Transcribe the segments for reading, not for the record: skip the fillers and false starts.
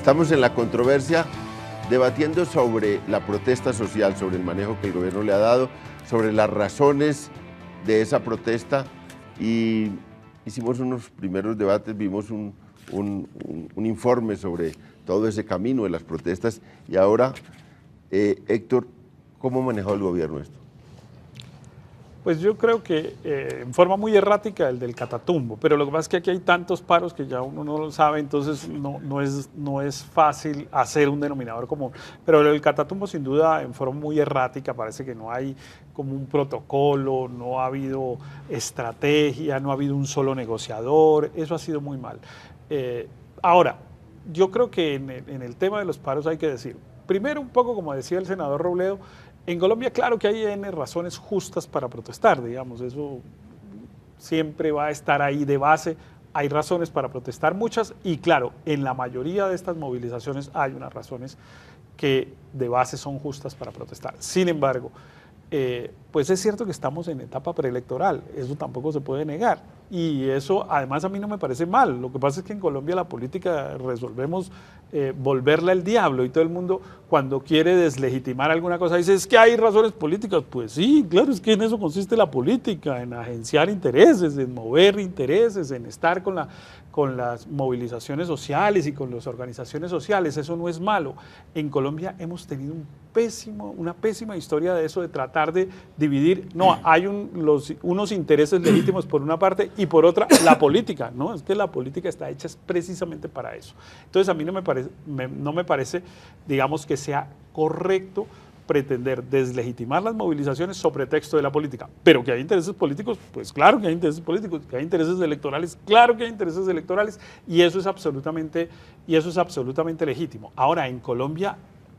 Estamos en la controversia debatiendo sobre la protesta social, sobre el manejo que el gobierno le ha dado, sobre las razones de esa protesta, y hicimos unos primeros debates, vimos un informe sobre todo ese camino de las protestas, y ahora, Héctor, ¿cómo manejó el gobierno esto? Pues yo creo que en forma muy errática el del Catatumbo, pero lo que pasa es que aquí hay tantos paros que ya uno no lo sabe, entonces no es fácil hacer un denominador común. Pero el Catatumbo sin duda en forma muy errática, parece que no hay como un protocolo, no ha habido estrategia, no ha habido un solo negociador, eso ha sido muy mal. Ahora, yo creo que en el tema de los paros hay que decir, primero un poco como decía el senador Robledo, en Colombia, claro que hay N razones justas para protestar, digamos, eso siempre va a estar ahí de base, hay razones para protestar muchas, y claro, en la mayoría de estas movilizaciones hay unas razones que de base son justas para protestar. Sin embargo, pues es cierto que estamos en etapa preelectoral, eso tampoco se puede negar, y eso además a mí no me parece mal. Lo que pasa es que en Colombia la política resolvemos volverla el diablo, y todo el mundo cuando quiere deslegitimar alguna cosa dice, es que hay razones políticas. Pues sí, claro, es que en eso consiste la política, en agenciar intereses, en mover intereses, en estar con las movilizaciones sociales y con las organizaciones sociales, eso no es malo. En Colombia hemos tenido una pésima historia de eso, de tratar de dividir, no, hay unos intereses legítimos por una parte y por otra la política, no, es que la política está hecha precisamente para eso. Entonces a mí no me parece, digamos, que sea correcto pretender deslegitimar las movilizaciones sobre texto de la política, pero que hay intereses políticos, pues claro que hay intereses políticos, que hay intereses electorales, claro que hay intereses electorales, y eso es absolutamente legítimo. Ahora, en Colombia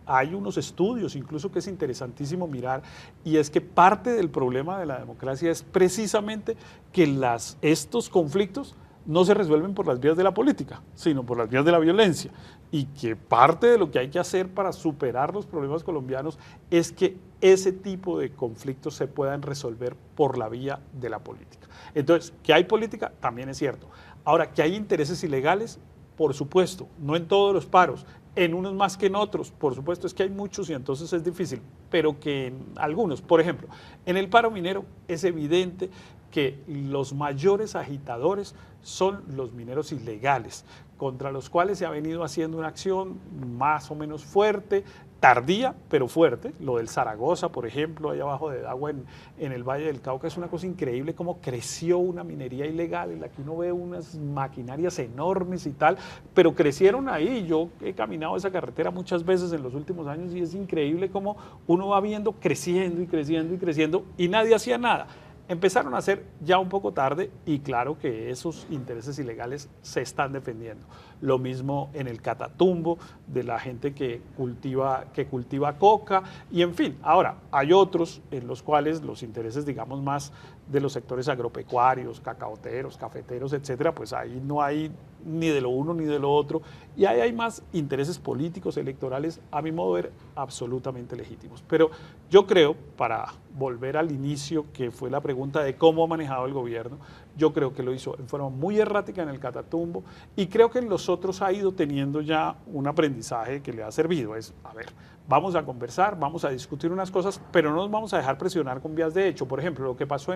hay unos estudios incluso que es interesantísimo mirar, y es que parte del problema de la democracia es precisamente que estos conflictos no se resuelven por las vías de la política, sino por las vías de la violencia, y que parte de lo que hay que hacer para superar los problemas colombianos es que ese tipo de conflictos se puedan resolver por la vía de la política. Entonces, que hay política también es cierto. Ahora, que hay intereses ilegales, por supuesto, no en todos los paros, en unos más que en otros, por supuesto, es que hay muchos y entonces es difícil, pero que en algunos, por ejemplo, en el paro minero es evidente que los mayores agitadores son los mineros ilegales, contra los cuales se ha venido haciendo una acción más o menos fuerte, tardía, pero fuerte. Lo del Zaragoza, por ejemplo, allá abajo de Dagua en el Valle del Cauca, es una cosa increíble cómo creció una minería ilegal, en la que uno ve unas maquinarias enormes y tal, pero crecieron ahí. Yo he caminado esa carretera muchas veces en los últimos años y es increíble cómo uno va viendo creciendo y creciendo y creciendo y nadie hacía nada. Empezaron a ser ya un poco tarde, y claro que esos intereses ilegales se están defendiendo. Lo mismo en el Catatumbo, de la gente que cultiva coca, y en fin. Ahora, hay otros en los cuales los intereses, digamos, más de los sectores agropecuarios, cacaoteros, cafeteros, etcétera, pues ahí no hay ni de lo uno ni de lo otro, y ahí hay más intereses políticos, electorales, a mi modo de ver, absolutamente legítimos. Pero yo creo, para volver al inicio, que fue la pregunta de cómo ha manejado el gobierno, yo creo que lo hizo en forma muy errática en el Catatumbo, y creo que en los otros ha ido teniendo ya un aprendizaje que le ha servido. Es, a ver, vamos a conversar, vamos a discutir unas cosas, pero no nos vamos a dejar presionar con vías de hecho. Por ejemplo, lo que pasó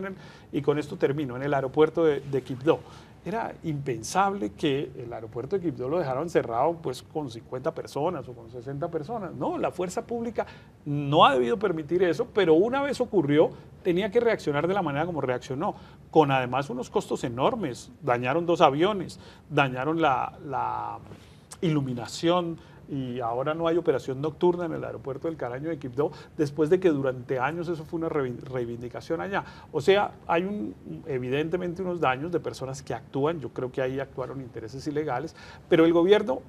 y con esto termino, en el aeropuerto de Quibdó. Era impensable que el aeropuerto de Quibdó lo dejaran cerrado pues con 50 personas o con 60 personas. No, la fuerza pública no ha debido permitir eso, pero una vez ocurrió, tenía que reaccionar de la manera como reaccionó, con además unos costos enormes. Dañaron 2 aviones, dañaron la iluminación, y ahora no hay operación nocturna en el aeropuerto del Caraño de Quibdó, después de que durante años eso fue una reivindicación allá. O sea, hay evidentemente unos daños de personas que actúan, yo creo que ahí actuaron intereses ilegales, pero el gobierno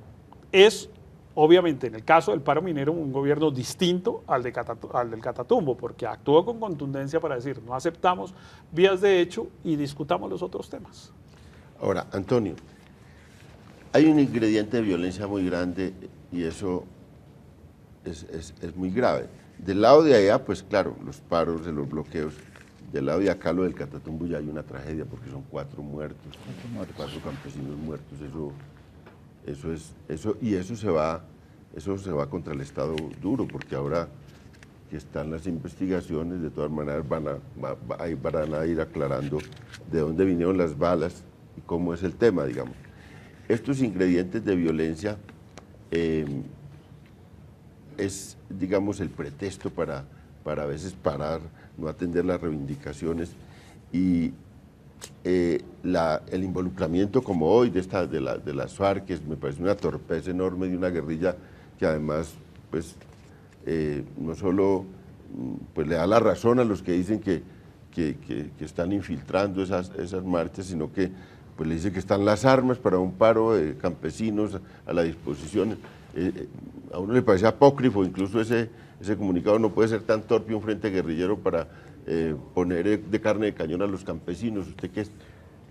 es, obviamente, en el caso del paro minero, un gobierno distinto al del Catatumbo, porque actuó con contundencia para decir, no aceptamos vías de hecho y discutamos los otros temas. Ahora, Antonio, hay un ingrediente de violencia muy grande, y eso es muy grave. Del lado de allá, pues claro, los paros, los bloqueos. Del lado de acá, lo del Catatumbo, ya hay una tragedia porque son 4 muertos, 4 campesinos muertos. Eso Eso se va contra el Estado duro, porque ahora que están las investigaciones, de todas maneras ahí van a ir aclarando de dónde vinieron las balas y cómo es el tema, digamos. Estos ingredientes de violencia es, digamos, el pretexto para a veces parar, no atender las reivindicaciones y el involucramiento como hoy de las FARC, que me parece una torpeza enorme de una guerrilla que además pues no solo pues le da la razón a los que dicen que están infiltrando esas marchas, sino que pues le dice que están las armas para un paro de campesinos a la disposición. A uno le parece apócrifo, incluso ese comunicado. No puede ser tan torpe un frente guerrillero para poner de carne de cañón a los campesinos. ¿Usted qué es?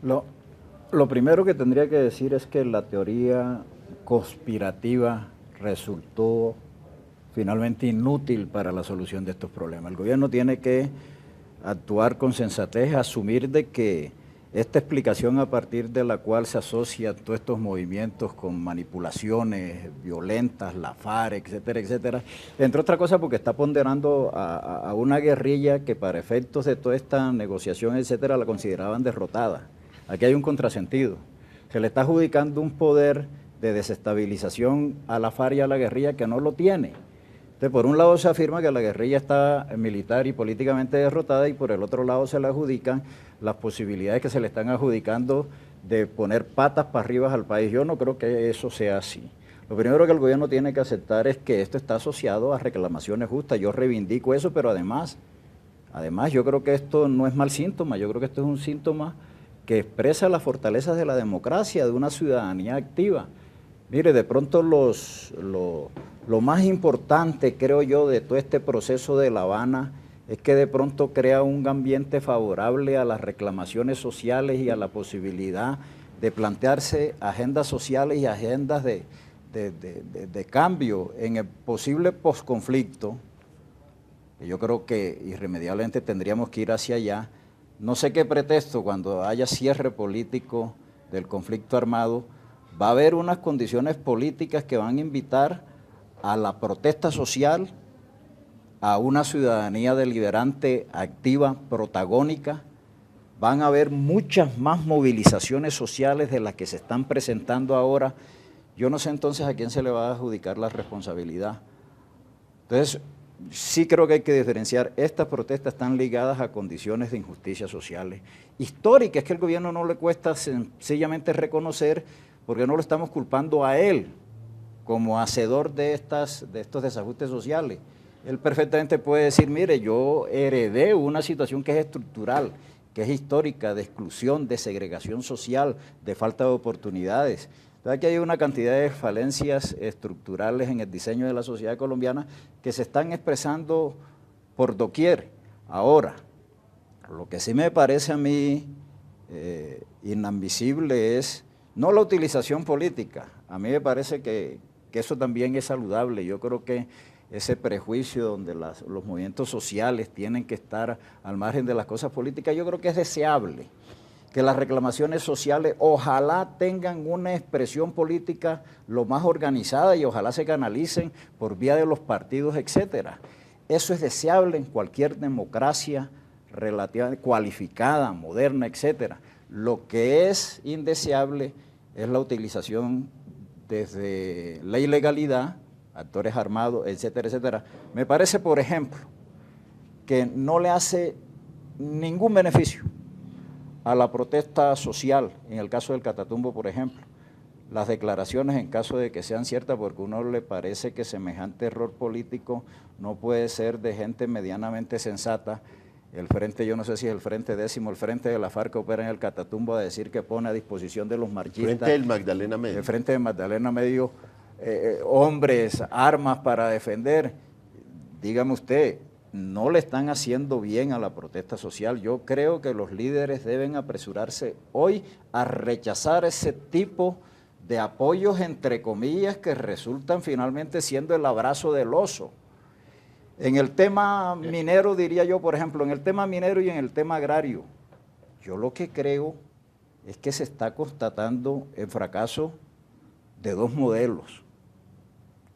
Lo primero que tendría que decir es que la teoría conspirativa resultó finalmente inútil para la solución de estos problemas. El gobierno tiene que actuar con sensatez, asumir de que esta explicación a partir de la cual se asocian todos estos movimientos con manipulaciones violentas, la FARC, etcétera, etcétera, entre otras cosas porque está ponderando a una guerrilla que para efectos de toda esta negociación, etcétera, la consideraban derrotada. Aquí hay un contrasentido. Se le está adjudicando un poder de desestabilización a la FARC y a la guerrilla que no lo tiene. Entonces, por un lado se afirma que la guerrilla está militar y políticamente derrotada y por el otro lado se le adjudican las posibilidades que se le están adjudicando de poner patas para arriba al país. Yo no creo que eso sea así. Lo primero que el gobierno tiene que aceptar es que esto está asociado a reclamaciones justas. Yo reivindico eso, pero además yo creo que esto no es mal síntoma. Yo creo que esto es un síntoma que expresa las fortalezas de la democracia, de una ciudadanía activa. Mire, de pronto lo más importante, creo yo, de todo este proceso de La Habana es que de pronto crea un ambiente favorable a las reclamaciones sociales y a la posibilidad de plantearse agendas sociales y agendas de cambio en el posible posconflicto, que yo creo que irremediablemente tendríamos que ir hacia allá. No sé qué pretexto, cuando haya cierre político del conflicto armado, va a haber unas condiciones políticas que van a invitar a la protesta social, a una ciudadanía deliberante, activa, protagónica. Van a haber muchas más movilizaciones sociales de las que se están presentando ahora. Yo no sé entonces a quién se le va a adjudicar la responsabilidad. Entonces, sí creo que hay que diferenciar. Estas protestas están ligadas a condiciones de injusticias sociales históricas, que el gobierno no le cuesta sencillamente reconocer, porque no lo estamos culpando a él como hacedor de estos desajustes sociales. Él perfectamente puede decir, mire, yo heredé una situación que es estructural, que es histórica, de exclusión, de segregación social, de falta de oportunidades. Entonces aquí hay una cantidad de falencias estructurales en el diseño de la sociedad colombiana que se están expresando por doquier. Ahora, lo que sí me parece a mí inadmisible es no la utilización política. A mí me parece que eso también es saludable. Yo creo que ese prejuicio donde los movimientos sociales tienen que estar al margen de las cosas políticas, yo creo que es deseable que las reclamaciones sociales ojalá tengan una expresión política lo más organizada y ojalá se canalicen por vía de los partidos, etcétera. Eso es deseable en cualquier democracia relativamente cualificada, moderna, etcétera. Lo que es indeseable es la utilización desde la ilegalidad, actores armados, etcétera, etcétera. Me parece, por ejemplo, que no le hace ningún beneficio a la protesta social, en el caso del Catatumbo, por ejemplo, las declaraciones en caso de que sean ciertas, porque a uno le parece que semejante error político no puede ser de gente medianamente sensata. El frente, yo no sé si es el Frente Décimo, el Frente de la FARC que opera en el Catatumbo, a decir que pone a disposición de los marchistas. Frente del Magdalena Medio. El Frente de Magdalena Medio, hombres, armas para defender. Dígame usted, no le están haciendo bien a la protesta social. Yo creo que los líderes deben apresurarse hoy a rechazar ese tipo de apoyos, entre comillas, que resultan finalmente siendo el abrazo del oso. En el tema minero, diría yo, por ejemplo, en el tema minero y en el tema agrario, yo lo que creo es que se está constatando el fracaso de dos modelos.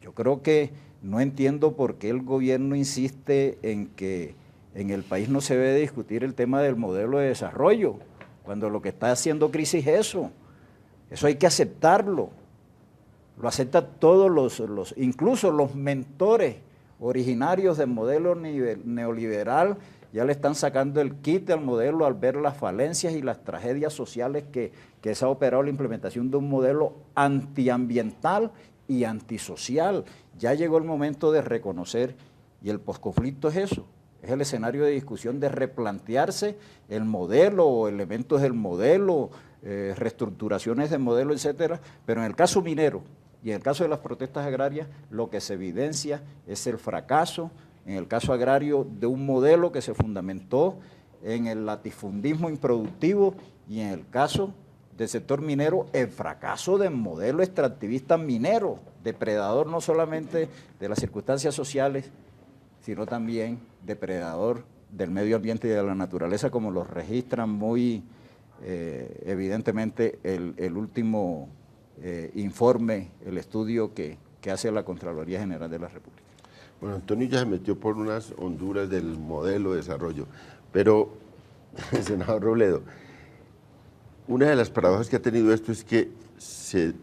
Yo creo que no entiendo por qué el gobierno insiste en que en el país no se debe discutir el tema del modelo de desarrollo, cuando lo que está haciendo crisis es eso. Eso hay que aceptarlo. Lo aceptan todos incluso los mentores originarios del modelo neoliberal, ya le están sacando el kit al modelo al ver las falencias y las tragedias sociales que se ha operado la implementación de un modelo antiambiental y antisocial. Ya llegó el momento de reconocer, y el posconflicto es eso, es el escenario de discusión de replantearse el modelo o elementos del modelo, reestructuraciones del modelo, etcétera, pero en el caso minero y en el caso de las protestas agrarias, lo que se evidencia es el fracaso, en el caso agrario, de un modelo que se fundamentó en el latifundismo improductivo, y en el caso del sector minero, el fracaso del modelo extractivista minero, depredador no solamente de las circunstancias sociales, sino también depredador del medio ambiente y de la naturaleza, como lo registran muy evidentemente el último informe, el estudio que hace la Contraloría General de la República. Bueno, Antonio ya se metió por unas honduras del modelo de desarrollo, pero, senador Robledo, una de las paradojas que ha tenido esto es que se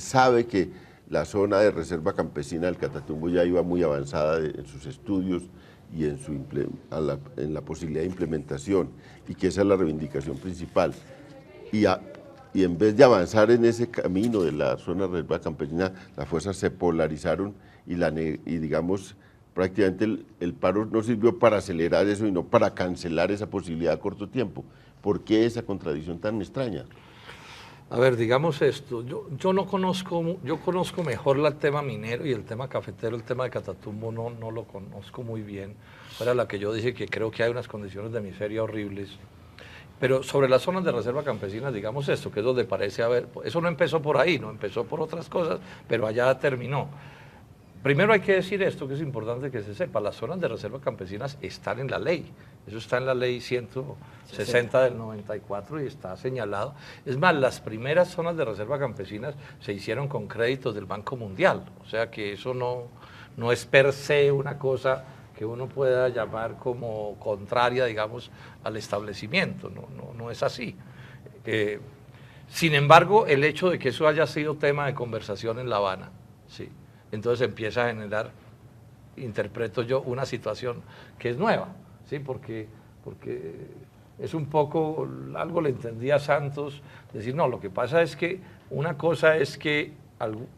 sabe que la zona de reserva campesina del Catatumbo ya iba muy avanzada en sus estudios y en la posibilidad de implementación, y que esa es la reivindicación principal. Y en vez de avanzar en ese camino de la zona de reserva campesina, las fuerzas se polarizaron y digamos, prácticamente el paro no sirvió para acelerar eso, sino para cancelar esa posibilidad a corto tiempo. ¿Por qué esa contradicción tan extraña? A ver, digamos esto, yo conozco mejor el tema minero y el tema cafetero, el tema de Catatumbo no lo conozco muy bien, fuera la que yo dije que creo que hay unas condiciones de miseria horribles, pero sobre las zonas de reserva campesina, digamos esto, que es donde parece haber, eso no empezó por ahí, no empezó por otras cosas, pero allá terminó. Primero hay que decir esto, que es importante que se sepa, las zonas de reserva campesinas están en la ley, eso está en la ley 160 del 94 y está señalado. Es más, las primeras zonas de reserva campesinas se hicieron con créditos del Banco Mundial, o sea que eso no es per se una cosa que uno pueda llamar como contraria, digamos, al establecimiento, no es así. Sin embargo, el hecho de que eso haya sido tema de conversación en La Habana, sí, entonces empieza a generar, interpreto yo, una situación que es nueva, ¿sí? Porque es un poco, algo le entendía a Santos, decir, no, lo que pasa es que una cosa es que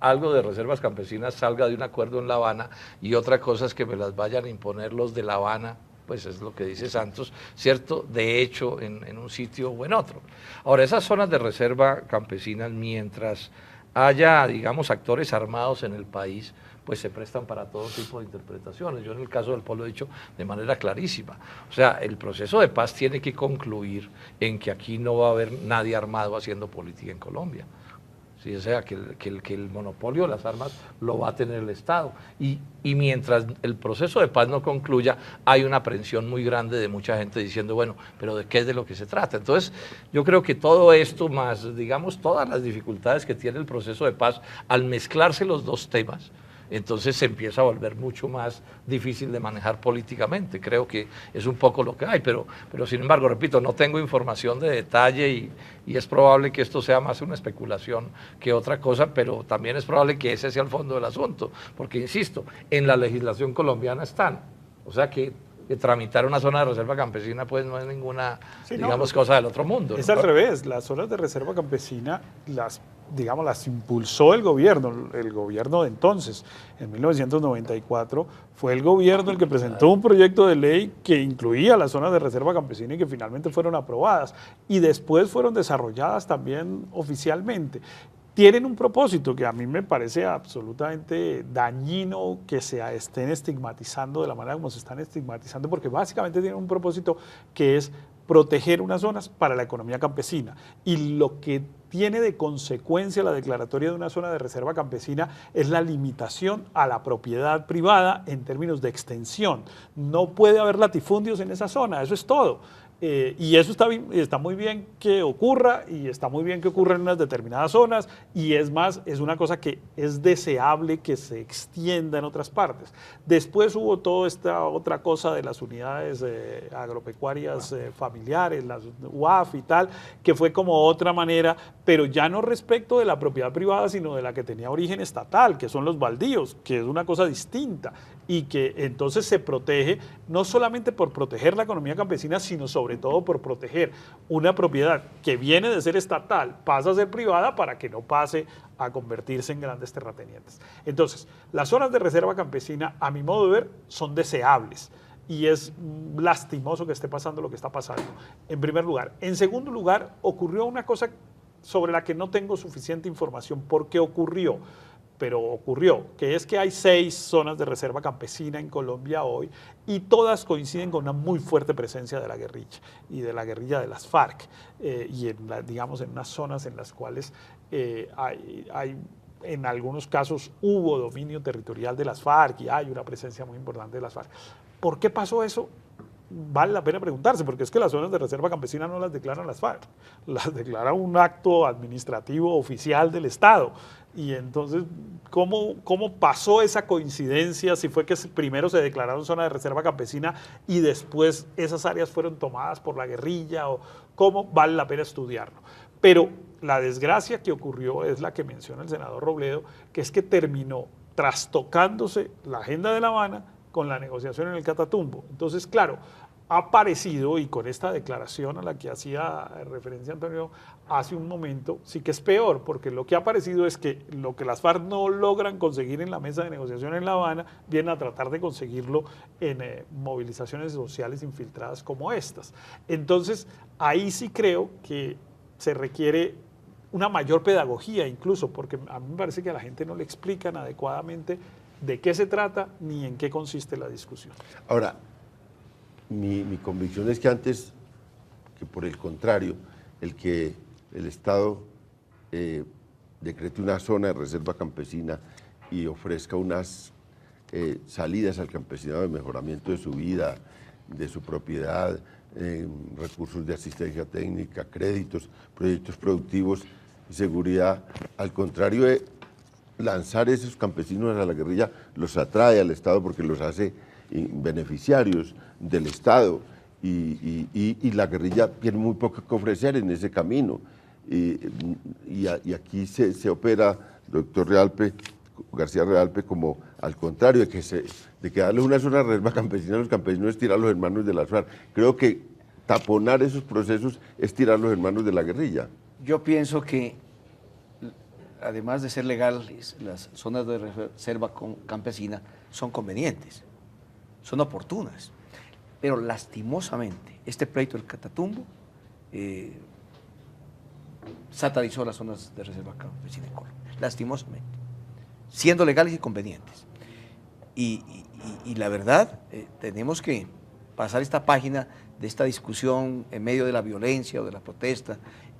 algo de reservas campesinas salga de un acuerdo en La Habana, y otra cosa es que me las vayan a imponer los de La Habana, pues es lo que dice Santos, ¿cierto? De hecho, en un sitio o en otro. Ahora, esas zonas de reserva campesinas, mientras haya, digamos, actores armados en el país, pues se prestan para todo tipo de interpretaciones. Yo en el caso del pueblo he dicho de manera clarísima. O sea, el proceso de paz tiene que concluir en que aquí no va a haber nadie armado haciendo política en Colombia. Sí, o sea, que el monopolio de las armas lo va a tener el Estado. Y mientras el proceso de paz no concluya, hay una aprensión muy grande de mucha gente diciendo, bueno, pero ¿de qué es de lo que se trata? Entonces, yo creo que todo esto, más, digamos, todas las dificultades que tiene el proceso de paz, al mezclarse los dos temas, entonces se empieza a volver mucho más difícil de manejar políticamente. Creo que es un poco lo que hay, pero sin embargo, repito, no tengo información de detalle y es probable que esto sea más una especulación que otra cosa, pero también es probable que ese sea el fondo del asunto, porque insisto, en la legislación colombiana están, o sea que tramitar una zona de reserva campesina pues no es ninguna, sí, digamos, cosa del otro mundo. Es al revés, las zonas de reserva campesina las impulsó el gobierno de entonces. En 1994 fue el gobierno el que presentó un proyecto de ley que incluía las zonas de reserva campesina y que finalmente fueron aprobadas y después fueron desarrolladas también oficialmente. Tienen un propósito que a mí me parece absolutamente dañino que se estén estigmatizando de la manera como se están estigmatizando, porque básicamente tienen un propósito que es proteger unas zonas para la economía campesina. Y lo que tiene de consecuencia la declaratoria de una zona de reserva campesina es la limitación a la propiedad privada en términos de extensión. No puede haber latifundios en esa zona, eso es todo. Y eso está muy bien que ocurra y está muy bien que ocurra en unas determinadas zonas y es más, es una cosa que es deseable que se extienda en otras partes. Después hubo toda esta otra cosa de las unidades agropecuarias familiares, las UAF y tal, que fue como otra manera, pero ya no respecto de la propiedad privada, sino de la que tenía origen estatal, que son los baldíos, que es una cosa distinta y que entonces se protege no solamente por proteger la economía campesina, sino sobre todo por proteger una propiedad que viene de ser estatal, pasa a ser privada para que no pase a convertirse en grandes terratenientes. Entonces, las zonas de reserva campesina, a mi modo de ver, son deseables y es lastimoso que esté pasando lo que está pasando, en primer lugar. En segundo lugar, ocurrió una cosa sobre la que no tengo suficiente información. ¿Por qué ocurrió? Pero ocurrió, que es que hay 6 zonas de reserva campesina en Colombia hoy y todas coinciden con una muy fuerte presencia de la guerrilla y de la guerrilla de las FARC y digamos en unas zonas en las cuales en algunos casos hubo dominio territorial de las FARC y hay una presencia muy importante de las FARC. ¿Por qué pasó eso? Vale la pena preguntarse, porque es que las zonas de reserva campesina no las declaran las FARC, las declara un acto administrativo oficial del Estado. Y entonces, ¿cómo pasó esa coincidencia? Si fue que primero se declararon zona de reserva campesina y después esas áreas fueron tomadas por la guerrilla, o cómo, vale la pena estudiarlo. Pero la desgracia que ocurrió es la que menciona el senador Robledo, que es que terminó trastocándose la agenda de La Habana con la negociación en el Catatumbo. Entonces, claro, ha aparecido, y con esta declaración a la que hacía referencia Antonio hace un momento, sí que es peor, porque lo que ha aparecido es que lo que las FARC no logran conseguir en la mesa de negociación en La Habana, vienen a tratar de conseguirlo en movilizaciones sociales infiltradas como estas. Entonces, ahí sí creo que se requiere una mayor pedagogía incluso, porque a mí me parece que a la gente no le explican adecuadamente de qué se trata ni en qué consiste la discusión. Ahora, mi convicción es que antes, que por el contrario, el que el Estado decrete una zona de reserva campesina y ofrezca unas salidas al campesinado de mejoramiento de su vida, de su propiedad, recursos de asistencia técnica, créditos, proyectos productivos y seguridad, al contrario de lanzar esos campesinos a la guerrilla, los atrae al Estado porque los hace beneficiarios del Estado y la guerrilla tiene muy poco que ofrecer en ese camino. Y aquí se opera, doctor García Realpe, como al contrario, de que darle una zona de reserva campesina a los campesinos es tirarlos en manos de las FARC. Creo que taponar esos procesos es tirarlos en manos de la guerrilla. Yo pienso que, además de ser legales, las zonas de reserva campesina son convenientes, son oportunas, pero lastimosamente este pleito del Catatumbo satanizó las zonas de reserva campesina en Colombia, lastimosamente, siendo legales y convenientes. Y la verdad, tenemos que pasar esta página de esta discusión en medio de la violencia o de la protesta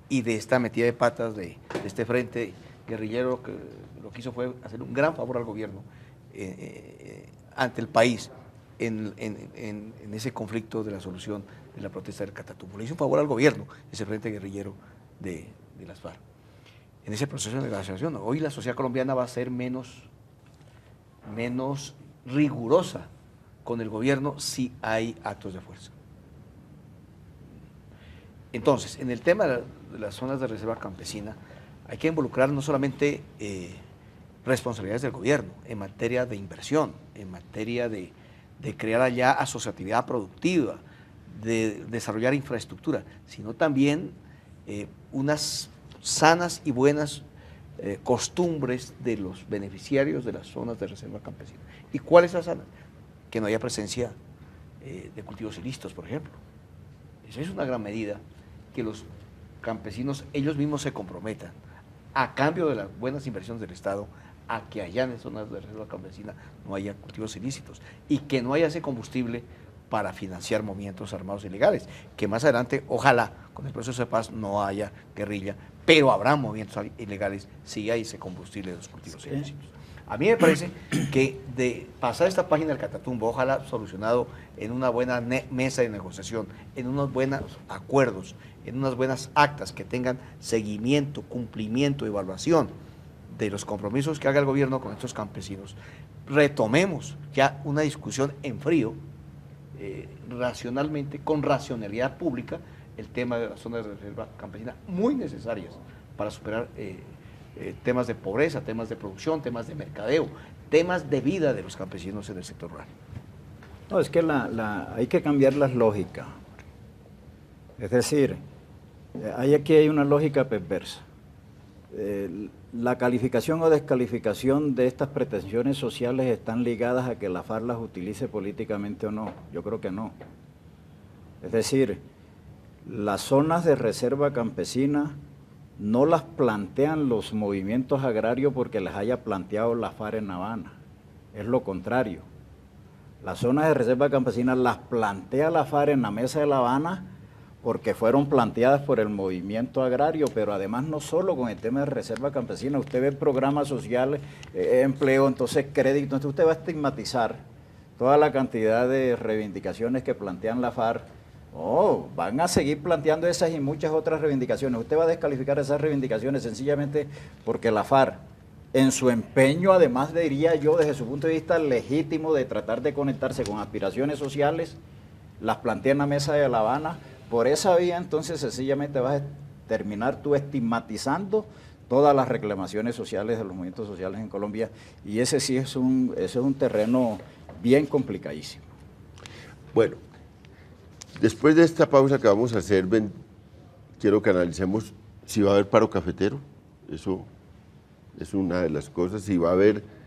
y de esta metida de patas de este frente guerrillero, que lo que hizo fue hacer un gran favor al gobierno ante el país en ese conflicto de la solución de la protesta del Catatumbo. Le hizo un favor al gobierno ese frente guerrillero de las FARC. En ese proceso de negociación, hoy la sociedad colombiana va a ser menos rigurosa con el gobierno si hay actos de fuerza. Entonces, en el tema de las zonas de reserva campesina, hay que involucrar no solamente responsabilidades del gobierno en materia de inversión, en materia de crear allá asociatividad productiva, de desarrollar infraestructura, sino también unas sanas y buenas costumbres de los beneficiarios de las zonas de reserva campesina. ¿Y cuál es la sana? Que no haya presencia de cultivos ilícitos, por ejemplo. Esa es una gran medida, que los campesinos ellos mismos se comprometan, a cambio de las buenas inversiones del Estado, a que allá en zonas de reserva campesina no haya cultivos ilícitos y que no haya ese combustible para financiar movimientos armados ilegales, que más adelante, ojalá, con el proceso de paz no haya guerrilla, pero habrá movimientos ilegales si hay ese combustible de los cultivos ilícitos. A mí me parece que de pasar esta página del Catatumbo, ojalá solucionado en una buena mesa de negociación, en unos buenos acuerdos, en unas buenas actas que tengan seguimiento, cumplimiento, evaluación de los compromisos que haga el gobierno con estos campesinos, retomemos ya una discusión en frío, racionalmente, con racionalidad pública, el tema de las zonas de reserva campesina, muy necesarias para superar temas de pobreza, temas de producción, temas de mercadeo, temas de vida de los campesinos en el sector rural. No, es que hay que cambiar las lógicas. Es decir, aquí hay una lógica perversa. La calificación o descalificación de estas pretensiones sociales están ligadas a que la FARC las utilice políticamente o no. Yo creo que no. Es decir, las zonas de reserva campesina no las plantean los movimientos agrarios porque las haya planteado la FARC en Habana. Es lo contrario. Las zonas de reserva campesina las plantea la FARC en la mesa de La Habana porque fueron planteadas por el movimiento agrario, pero además no solo con el tema de reserva campesina. Usted ve programas sociales, empleo, entonces crédito, entonces usted va a estigmatizar toda la cantidad de reivindicaciones que plantean la FARC. Van a seguir planteando esas y muchas otras reivindicaciones. Usted va a descalificar esas reivindicaciones sencillamente porque la FARC, en su empeño, además diría yo, desde su punto de vista legítimo de tratar de conectarse con aspiraciones sociales, las plantea en la mesa de La Habana. Por esa vía, entonces, sencillamente vas a terminar tú estigmatizando todas las reclamaciones sociales de los movimientos sociales en Colombia, y ese sí es un terreno bien complicadísimo. Bueno, después de esta pausa que vamos a hacer, quiero que analicemos si va a haber paro cafetero. Eso es una de las cosas. Si va a haber,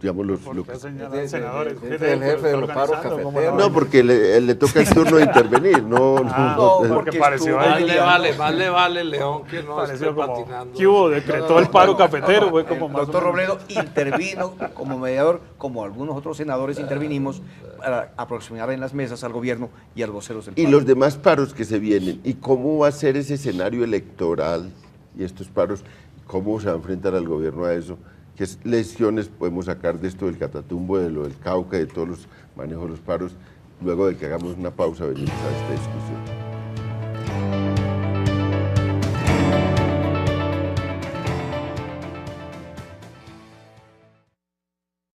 digamos, ¿Por qué señalan senadores? El jefe de los paros cafeteros. No, porque le toca el turno de intervenir. No, porque pareció ahí. Más le vale, León, que no esté patinando. ¿Qué hubo? Decretó el paro cafetero. Fue como El más doctor Robledo intervino como mediador, como algunos otros senadores intervinimos para aproximar en las mesas al gobierno y a los voceros del y paro. los demás paros que se vienen. ¿Y cómo va a ser ese escenario electoral y estos paros? ¿Cómo se va a enfrentar al gobierno a eso? ¿Qué lecciones podemos sacar de esto del Catatumbo, de lo del Cauca, de todos los manejos de los paros? Luego de que hagamos una pausa, venimos a esta discusión.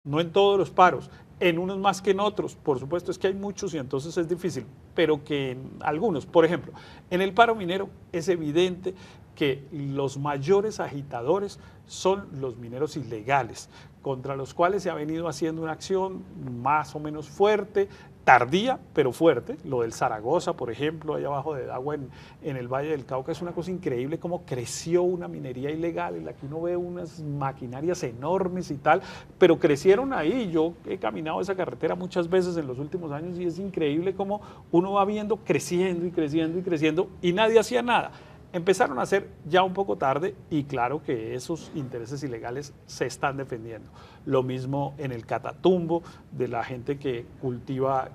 No en todos los paros, en unos más que en otros, por supuesto, es que hay muchos y entonces es difícil, pero que en algunos, por ejemplo, en el paro minero es evidente que los mayores agitadores son los mineros ilegales, contra los cuales se ha venido haciendo una acción más o menos fuerte, tardía, pero fuerte. Lo del Zaragoza, por ejemplo, allá abajo de Dagua en el Valle del Cauca, es una cosa increíble cómo creció una minería ilegal en la que uno ve unas maquinarias enormes y tal, pero crecieron ahí. Yo he caminado esa carretera muchas veces en los últimos años y es increíble cómo uno va viendo creciendo y creciendo y creciendo y nadie hacía nada. Empezaron a ser ya un poco tarde y claro que esos intereses ilegales se están defendiendo. Lo mismo en el Catatumbo, de la gente que cultiva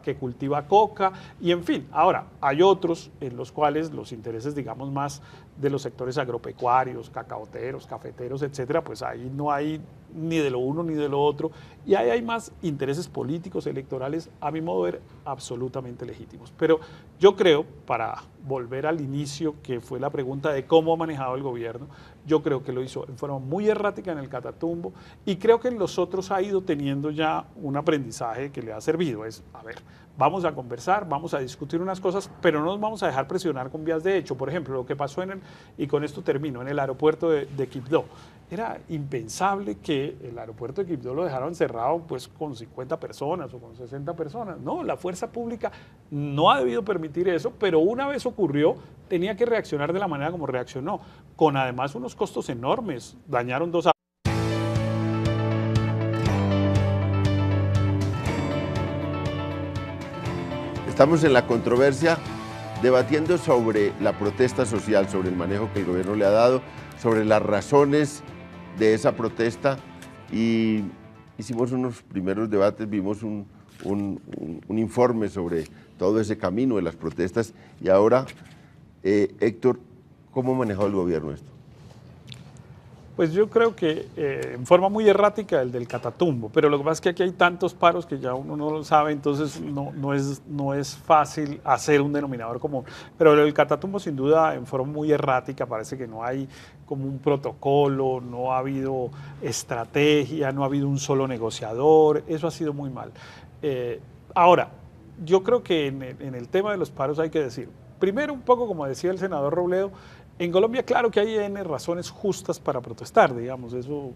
coca y en fin. Ahora, hay otros en los cuales los intereses, digamos, más de los sectores agropecuarios, cacaoteros, cafeteros, etcétera, pues ahí no hay ni de lo uno ni de lo otro, y ahí hay más intereses políticos, electorales, a mi modo de ver, absolutamente legítimos. Pero yo creo, para volver al inicio, que fue la pregunta de cómo ha manejado el gobierno, yo creo que lo hizo en forma muy errática en el Catatumbo, y creo que en los otros ha ido teniendo ya un aprendizaje que le ha servido. Es, a ver, vamos a conversar, vamos a discutir unas cosas, pero no nos vamos a dejar presionar con vías de hecho. Por ejemplo, lo que pasó y con esto termino, en el aeropuerto de Quibdó. Era impensable que el aeropuerto de Quibdó lo dejaran cerrado pues, con 50 personas o con 60 personas. No, la fuerza pública no ha debido permitir eso, pero una vez ocurrió, tenía que reaccionar de la manera como reaccionó, con además unos costos enormes. Dañaron 2 Estamos en la controversia debatiendo sobre la protesta social, sobre el manejo que el gobierno le ha dado, sobre las razones de esa protesta, y hicimos unos primeros debates, vimos un informe sobre todo ese camino de las protestas, y ahora, Héctor, ¿cómo ha manejado el gobierno esto? Pues yo creo que en forma muy errática el del Catatumbo, pero lo que pasa es que aquí hay tantos paros que ya uno no lo sabe, entonces no es fácil hacer un denominador común. Pero el Catatumbo sin duda en forma muy errática, parece que no hay como un protocolo, no ha habido estrategia, no ha habido un solo negociador, eso ha sido muy mal. Ahora, yo creo que en el tema de los paros hay que decir, primero un poco como decía el senador Robledo, en Colombia, claro que hay N razones justas para protestar, digamos, eso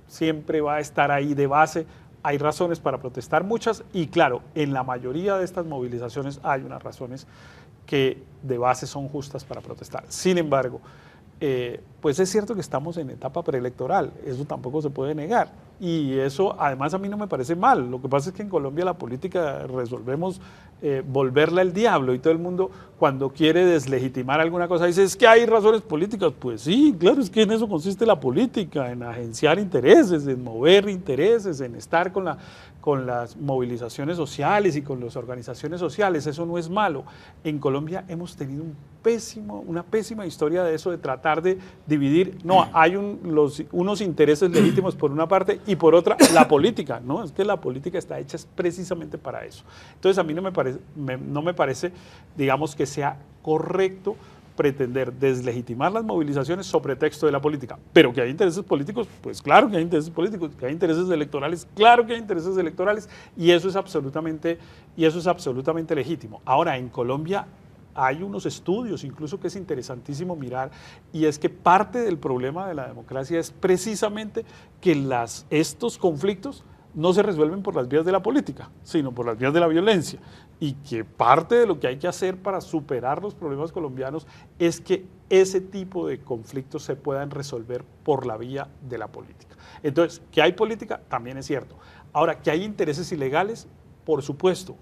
siempre va a estar ahí de base. Hay razones para protestar, muchas, y claro, en la mayoría de estas movilizaciones hay unas razones que de base son justas para protestar. Sin embargo, pues es cierto que estamos en etapa preelectoral, eso tampoco se puede negar. Y eso además a mí no me parece mal. Lo que pasa es que en Colombia la política resolvemos volverla el diablo y todo el mundo cuando quiere deslegitimar alguna cosa dice es que hay razones políticas. Pues sí, claro, es que en eso consiste la política, en agenciar intereses, en mover intereses, en estar con las movilizaciones sociales y con las organizaciones sociales. Eso no es malo. En Colombia hemos tenido una pésima historia de eso, de tratar de dividir. No, hay unos intereses legítimos por una parte y por otra la política. No, es que la política está hecha precisamente para eso. Entonces a mí no me parece, digamos, que sea correcto pretender deslegitimar las movilizaciones sobre texto de la política. Pero que hay intereses políticos, pues claro que hay intereses políticos, que hay intereses electorales, claro que hay intereses electorales, y eso es absolutamente legítimo. Ahora, en Colombia hay unos estudios, incluso que es interesantísimo mirar, y es que parte del problema de la democracia es precisamente que estos conflictos no se resuelven por las vías de la política, sino por las vías de la violencia, y que parte de lo que hay que hacer para superar los problemas colombianos es que ese tipo de conflictos se puedan resolver por la vía de la política. Entonces, que hay política, también es cierto. Ahora, que hay intereses ilegales, por supuesto.